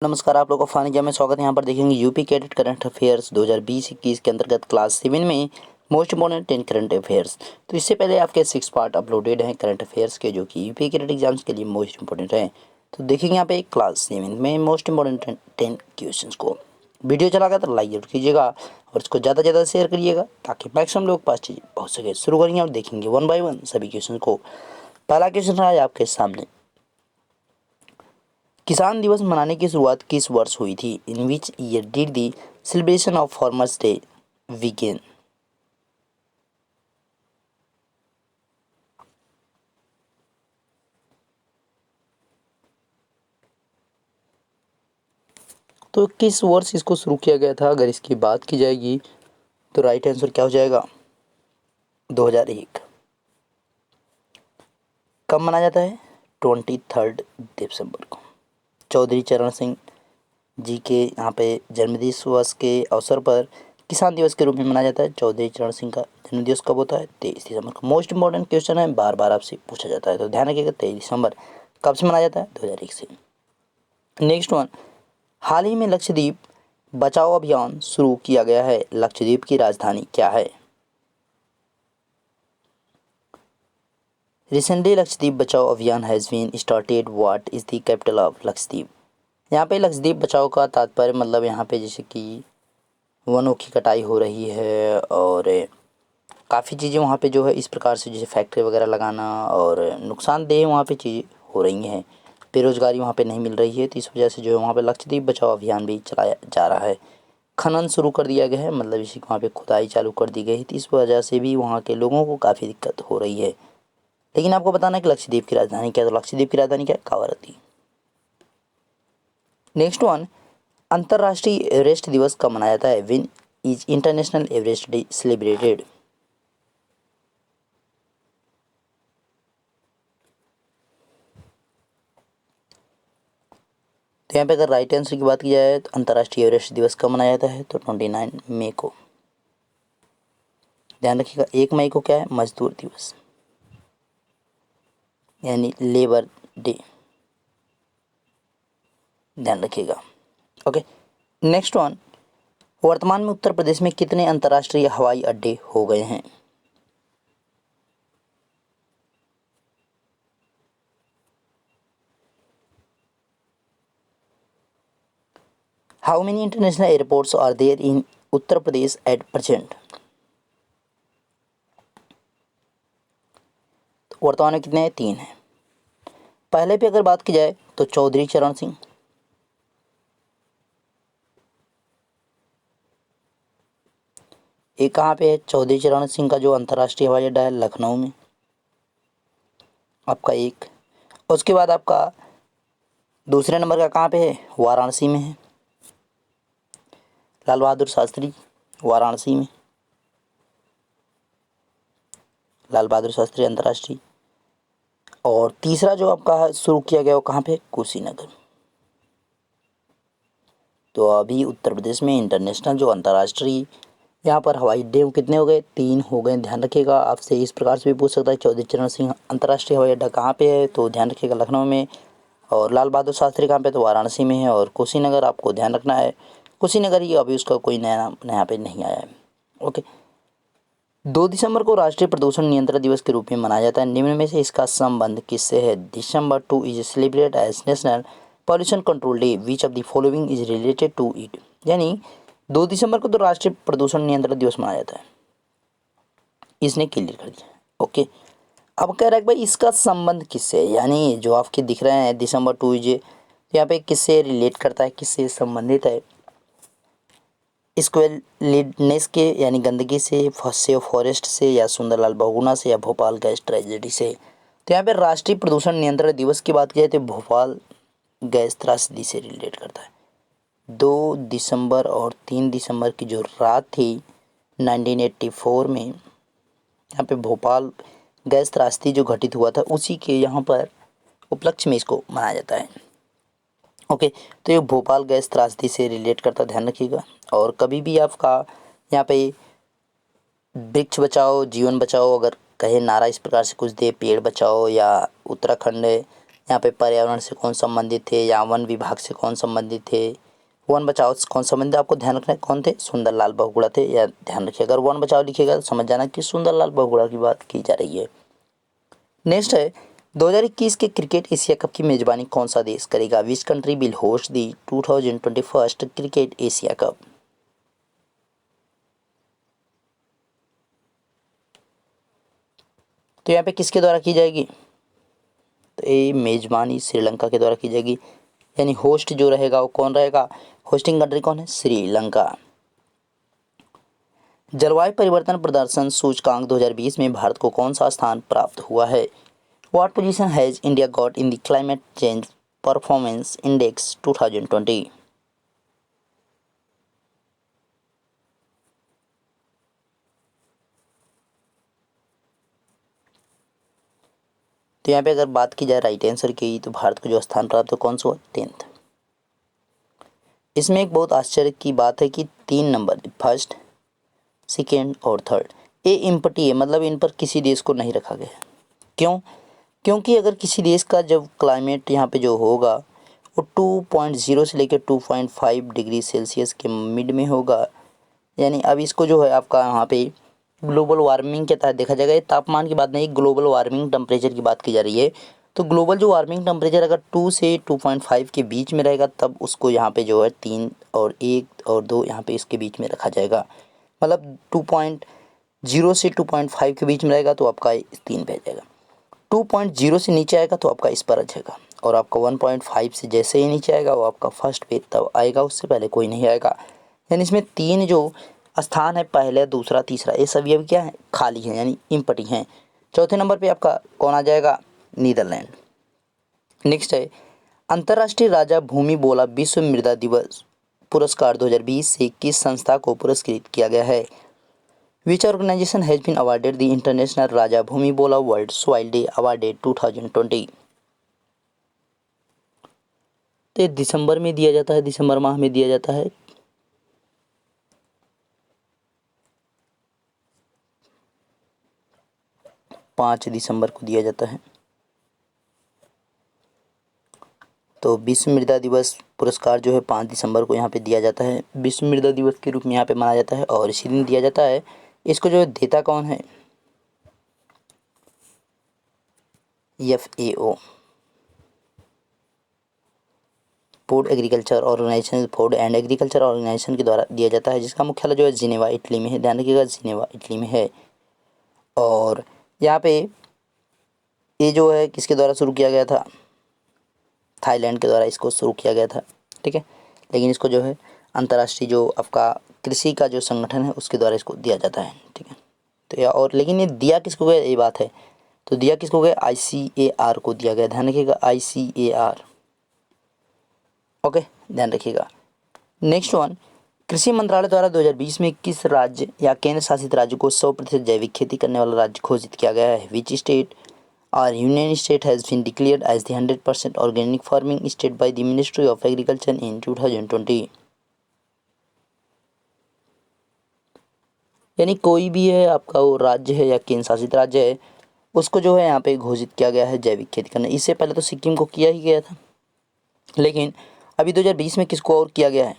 नमस्कार, आप लोगों का फ़ानी में स्वागत है। यहाँ पर देखेंगे यूपी कैडेट करंट अफेयर्स 2020-21 के अंतर्गत क्लास 7 में मोस्ट इम्पोर्टेंट 10 करंट अफेयर्स। तो इससे पहले आपके 6 पार्ट अपलोडेड हैं करंट अफेयर्स के, जो कि यूपी कैडेट एग्जाम्स के लिए मोस्ट इंपॉर्टेंट हैं। तो देखेंगे यहाँ पे क्लास 7 में मोस्ट इंपॉर्टेंट 10 क्वेश्चन को। वीडियो चला गया तो लाइक जरूर कीजिएगा और इसको ज़्यादा से ज़्यादा शेयर करिएगा ताकि मैक्सिमम लोग पास चीज़ें पहुँच सके। शुरू करेंगे और देखेंगे 1 बाय 1 सभी क्वेश्चन को। पहला क्वेश्चन रहा है आपके सामने, किसान दिवस मनाने की शुरुआत किस वर्ष हुई थी? In which year did the celebration of farmers day begin? तो किस वर्ष इसको शुरू किया गया था? अगर इसकी बात की जाएगी तो राइट आंसर क्या हो जाएगा? 2001। कब मनाया जाता है? 23 दिसंबर को। चौधरी चरण सिंह जी के यहाँ पे जन्मदिवस के अवसर पर किसान दिवस के रूप में मनाया जाता है। चौधरी चरण सिंह का जन्मदिवस कब होता है? 23 दिसंबर को। मोस्ट इंपॉर्टेंट क्वेश्चन है, बार बार आपसे पूछा जाता है, तो ध्यान रखिएगा। 23 दिसंबर कब से मनाया जाता है? 2001 से। नेक्स्ट वन, हाल ही में लक्षद्वीप बचाओ अभियान शुरू किया गया है। लक्षद्वीप की राजधानी क्या है? रिसेंटली लक्षद्वीप बचाओ अभियान has been started. What is the capital of Lakshadweep? यहाँ पे लक्षद्वीप बचाओ का तात्पर्य मतलब यहाँ पे जैसे कि वनों की कटाई हो रही है और काफ़ी चीज़ें वहाँ पे जो है इस प्रकार से, जैसे फैक्ट्री वगैरह लगाना और नुकसानदेह वहाँ पे चीज़ें हो रही हैं। बेरोज़गारी वहाँ पे नहीं मिल रही है, तो इस वजह से जो है वहाँ पे लक्षद्वीप बचाओ अभियान भी चलाया जा रहा है। खनन शुरू कर दिया गया है, मतलब इसी वहाँ पे खुदाई चालू कर दी गई है, तो इस वजह से भी वहाँ के लोगों को काफ़ी दिक्कत हो रही है। लेकिन आपको बताना है कि लक्षद्वीप की राजधानी क्या है, तो लक्षद्वीप की राजधानी क्या है? कावरत्ती। नेक्स्ट वन, अंतर्राष्ट्रीय एवरेस्ट दिवस कब मनाया जाता है? When is international Everest day celebrated? तो यहाँ पे अगर राइट आंसर की बात की जाए तो अंतर्राष्ट्रीय एवरेस्ट दिवस कब मनाया जाता है? तो 29 मई को। ध्यान रखिएगा, 1 मई को क्या है? मजदूर दिवस, यानी लेबर डे। ध्यान रखिएगा। ओके, नेक्स्ट वन, वर्तमान में उत्तर प्रदेश में कितने अंतर्राष्ट्रीय हवाई अड्डे हो गए हैं? How many international airports are there in Uttar Pradesh at present? वर्तमान में कितने हैं? 3 हैं। पहले पे अगर बात की जाए तो चौधरी चरण सिंह, एक कहाँ पे है? चौधरी चरण सिंह का जो अंतर्राष्ट्रीय हवाई अड्डा है लखनऊ में, आपका एक। उसके बाद आपका दूसरे नंबर का कहाँ पे है? वाराणसी में है, लाल बहादुर शास्त्री वाराणसी में, लाल बहादुर शास्त्री अंतर्राष्ट्रीय। और तीसरा जो आपका शुरू किया गया वो कहाँ पे? कुशीनगर। तो अभी उत्तर प्रदेश में इंटरनेशनल जो अंतर्राष्ट्रीय यहाँ पर हवाई अड्डे कितने हो गए? 3 हो गए। ध्यान रखिएगा, आपसे इस प्रकार से भी पूछ सकता है चौधरी चरण सिंह अंतर्राष्ट्रीय हवाई अड्डा कहाँ पे है, तो ध्यान रखिएगा लखनऊ में। और लाल बहादुर शास्त्री कहाँ पे? तो वाराणसी में है। और कुशीनगर आपको ध्यान रखना है, कुशीनगर ही अभी उसका कोई नया नाम यहाँ पे नहीं आया है। ओके, 2 दिसंबर को राष्ट्रीय प्रदूषण नियंत्रण दिवस के रूप में मनाया जाता है। निम्न में से इसका संबंध किससे है? December 2 is celebrate as national pollution control day, which of the following is related to it? यानी 2 दिसंबर को तो राष्ट्रीय प्रदूषण नियंत्रण दिवस मनाया जाता है, इसने क्लियर कर दिया। ओके, अब कह रहा है कि भाई इसका संबंध किससे है, यानी जो आपके दिख रहे हैं दिसंबर 2 इज, यहाँ पे किससे रिलेट करता है, किससे संबंधित है? स्क्वेलिडनेस के यानी गंदगी से, फॉरेस्ट से, या सुंदरलाल बहुगुणा से, या भोपाल गैस ट्रेजेडी से? तो यहाँ पे राष्ट्रीय प्रदूषण नियंत्रण दिवस की बात की जाए तो भोपाल गैस त्रासदी से रिलेट करता है। 2 दिसंबर और 3 दिसंबर की जो रात थी 1984 में, यहाँ पे भोपाल गैस त्रासदी जो घटित हुआ था उसी के यहाँ पर उपलक्ष्य में इसको मनाया जाता है। ओके, तो ये भोपाल गैस त्रासदी से रिलेट करता, ध्यान रखिएगा। और कभी भी आपका यहाँ पे वृक्ष बचाओ जीवन बचाओ अगर कहे नारा इस प्रकार से कुछ दे, पेड़ बचाओ, या उत्तराखंड यहाँ पे पर्यावरण से कौन संबंधित थे या वन विभाग से कौन संबंधित थे, वन बचाओ से कौन संबंधित, आपको ध्यान रखना है कौन थे, सुंदरलाल बहुगुणा थे। या ध्यान रखिए अगर वन बचाओ लिखिएगा तो समझ जाना कि सुंदरलाल बहुगुणा की बात की जा रही है। नेक्स्ट है 2021 के क्रिकेट एशिया कप की मेजबानी कौन सा देश करेगा? Which country will host the 2021 cricket Asia cup? तो यहाँ पे किसके द्वारा की जाएगी? तो ये मेजबानी श्रीलंका के द्वारा की जाएगी, यानी होस्ट जो रहेगा वो कौन रहेगा? होस्टिंग कंट्री कौन है? श्रीलंका। जलवायु परिवर्तन प्रदर्शन सूचकांक 2020 में भारत को कौन सा स्थान प्राप्त हुआ है? What position has India got in the climate change performance index 2020? तो यहाँ पे अगर बात की जाए राइट आंसर की, तो भारत को जो स्थान प्राप्त है कौन सा हुआ? 10th। इसमें एक बहुत आश्चर्य की बात है कि 3 नंबर फर्स्ट, सेकेंड और थर्ड ये इम्पटी है, मतलब इन पर किसी देश को नहीं रखा गया। क्यों? क्योंकि अगर किसी देश का जब क्लाइमेट यहाँ पे जो होगा वो 2.0 से लेकर 2.5 डिग्री सेल्सियस के मिड में होगा, यानी अब इसको जो है आपका यहाँ पे ग्लोबल वार्मिंग के तहत देखा जाएगा। ये तापमान की बात नहीं, ग्लोबल वार्मिंग टेम्परेचर की बात की जा रही है। तो ग्लोबल जो वार्मिंग टेम्परेचर अगर 2 से 2.5 के बीच में रहेगा तब उसको यहाँ पे जो है 3 और 1 और 2 यहाँ पे इसके बीच में रखा जाएगा। मतलब 2.0 से 2.5 के बीच में रहेगा तो आपका 3 पे आ जाएगा। 2.0 से नीचे आएगा तो आपका इस पर आ जाएगा, और आपका 1.5 से जैसे ही नीचे आएगा वो आपका फर्स्ट पे तब आएगा, उससे पहले कोई नहीं आएगा। यानी इसमें 3 जो स्थान है, पहले दूसरा तीसरा, ये सभी अभी क्या है? खाली है, यानी इम्पटी हैं। चौथे नंबर पे आपका कौन आ जाएगा? नीदरलैंड। नेक्स्ट है अंतर्राष्ट्रीय राजा भूमि बोला विश्व मृदा दिवस पुरस्कार 2020 से किस संस्था को पुरस्कृत किया गया है? Which organization has been awarded the International Raja Bhumibola World Soil Day Award 2020? तो ये दिसंबर में दिया जाता है, दिसंबर माह में दिया जाता है। पाँच दिसंबर को दिया जाता है। तो विश्व मृदा दिवस पुरस्कार जो है 5 दिसंबर को यहाँ पे दिया जाता है, विश्व मृदा दिवस के रूप में यहाँ पे मनाया जाता है और इसी दिन दिया जाता है। इसको जो देता कौन है? FAO, food agriculture organisation, food and agriculture organisation के द्वारा दिया जाता है, जिसका मुख्यालय जो है जिनेवा इटली में है। ध्यान रखिएगा जिनेवा इटली में है। और यहाँ पे ये जो है किसके द्वारा शुरू किया गया था? थाईलैंड के द्वारा इसको शुरू किया गया था, ठीक है। लेकिन इसको जो है अंतर्राष्ट्रीय जो आपका कृषि का जो संगठन है उसके द्वारा इसको दिया जाता है, ठीक है। तो या और लेकिन ये दिया किसको गया, ये बात है। तो दिया किसको गया? ICAR को दिया गया। ध्यान रखिएगा ICAR, ओके, ध्यान रखिएगा। नेक्स्ट वन, कृषि मंत्रालय द्वारा 2020 में किस राज्य या केंद्र शासित राज्य को 100% जैविक खेती करने वाला राज्य घोषित किया गया है? विच स्टेट और union state has been declared as the 100% organic farming state by the ministry of agriculture in 2020? यानी कोई भी है आपका वो राज्य है या केंद्र शासित राज्य है, उसको जो है यहाँ पे घोषित किया गया है जैविक खेती करना। इससे पहले तो सिक्किम को किया ही गया था, लेकिन अभी 2020 में किसको और किया गया है?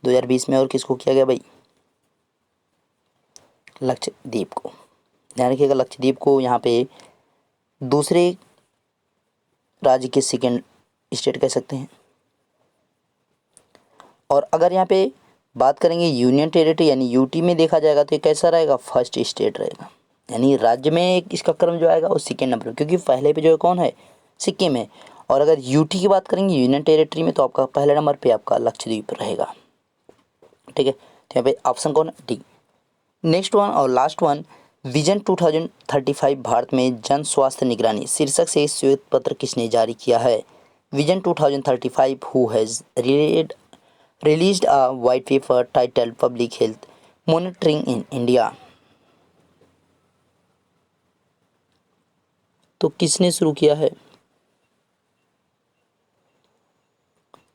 दो 2020 में और किसको किया गया भाई? लक्षद्वीप को। ध्यान रखिएगा लक्षद्वीप को यहाँ पे दूसरे राज्य के सेकेंड स्टेट कह सकते हैं। और अगर यहाँ पे बात करेंगे यूनियन टेरिटरी यानी यूटी में देखा जाएगा तो ये कैसा रहेगा? फर्स्ट स्टेट रहेगा। यानी राज्य में इसका क्रम जो आएगा वो सेकेंड नंबर, क्योंकि पहले पे जो है कौन है? सिक्किम है। और अगर यूटी की बात करेंगे यूनियन टेरिटरी में तो आपका पहले नंबर पे आपका लक्षद्वीप रहेगा, ठीक है। तो यहाँ पे ऑप्शन कौन है? डी। नेक्स्ट वन और लास्ट वन, विजन 2035 भारत में जन स्वास्थ्य निगरानी शीर्षक से श्वेत पत्र किसने जारी किया है? Vision 2035 who has released a white paper titled Public Health Monitoring in India? तो किसने शुरू किया है?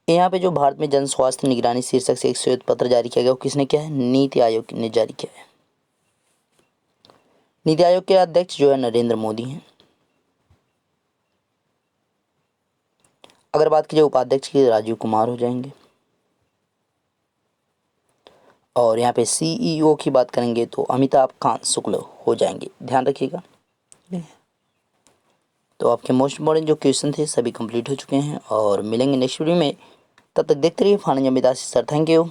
यहाँ पे जो भारत में जन स्वास्थ्य निगरानी शीर्षक से एक श्वेत पत्र जारी किया गया वो किसने किया है? नीति आयोग ने जारी किया है। नीति आयोग के अध्यक्ष जो है नरेंद्र मोदी हैं। अगर बात की जाए उपाध्यक्ष की, राजीव कुमार हो जाएंगे। और यहाँ पे CEO की बात करेंगे तो अमिताभ कांत शुक्ल हो जाएंगे, ध्यान रखिएगा। तो आपके मोस्ट इम्पॉर्टेंट जो क्वेश्चन थे सभी कंप्लीट हो चुके हैं और मिलेंगे नेक्स्ट वीडियो में। तब तक देखते रहिए final Amitabh sir. Thank you.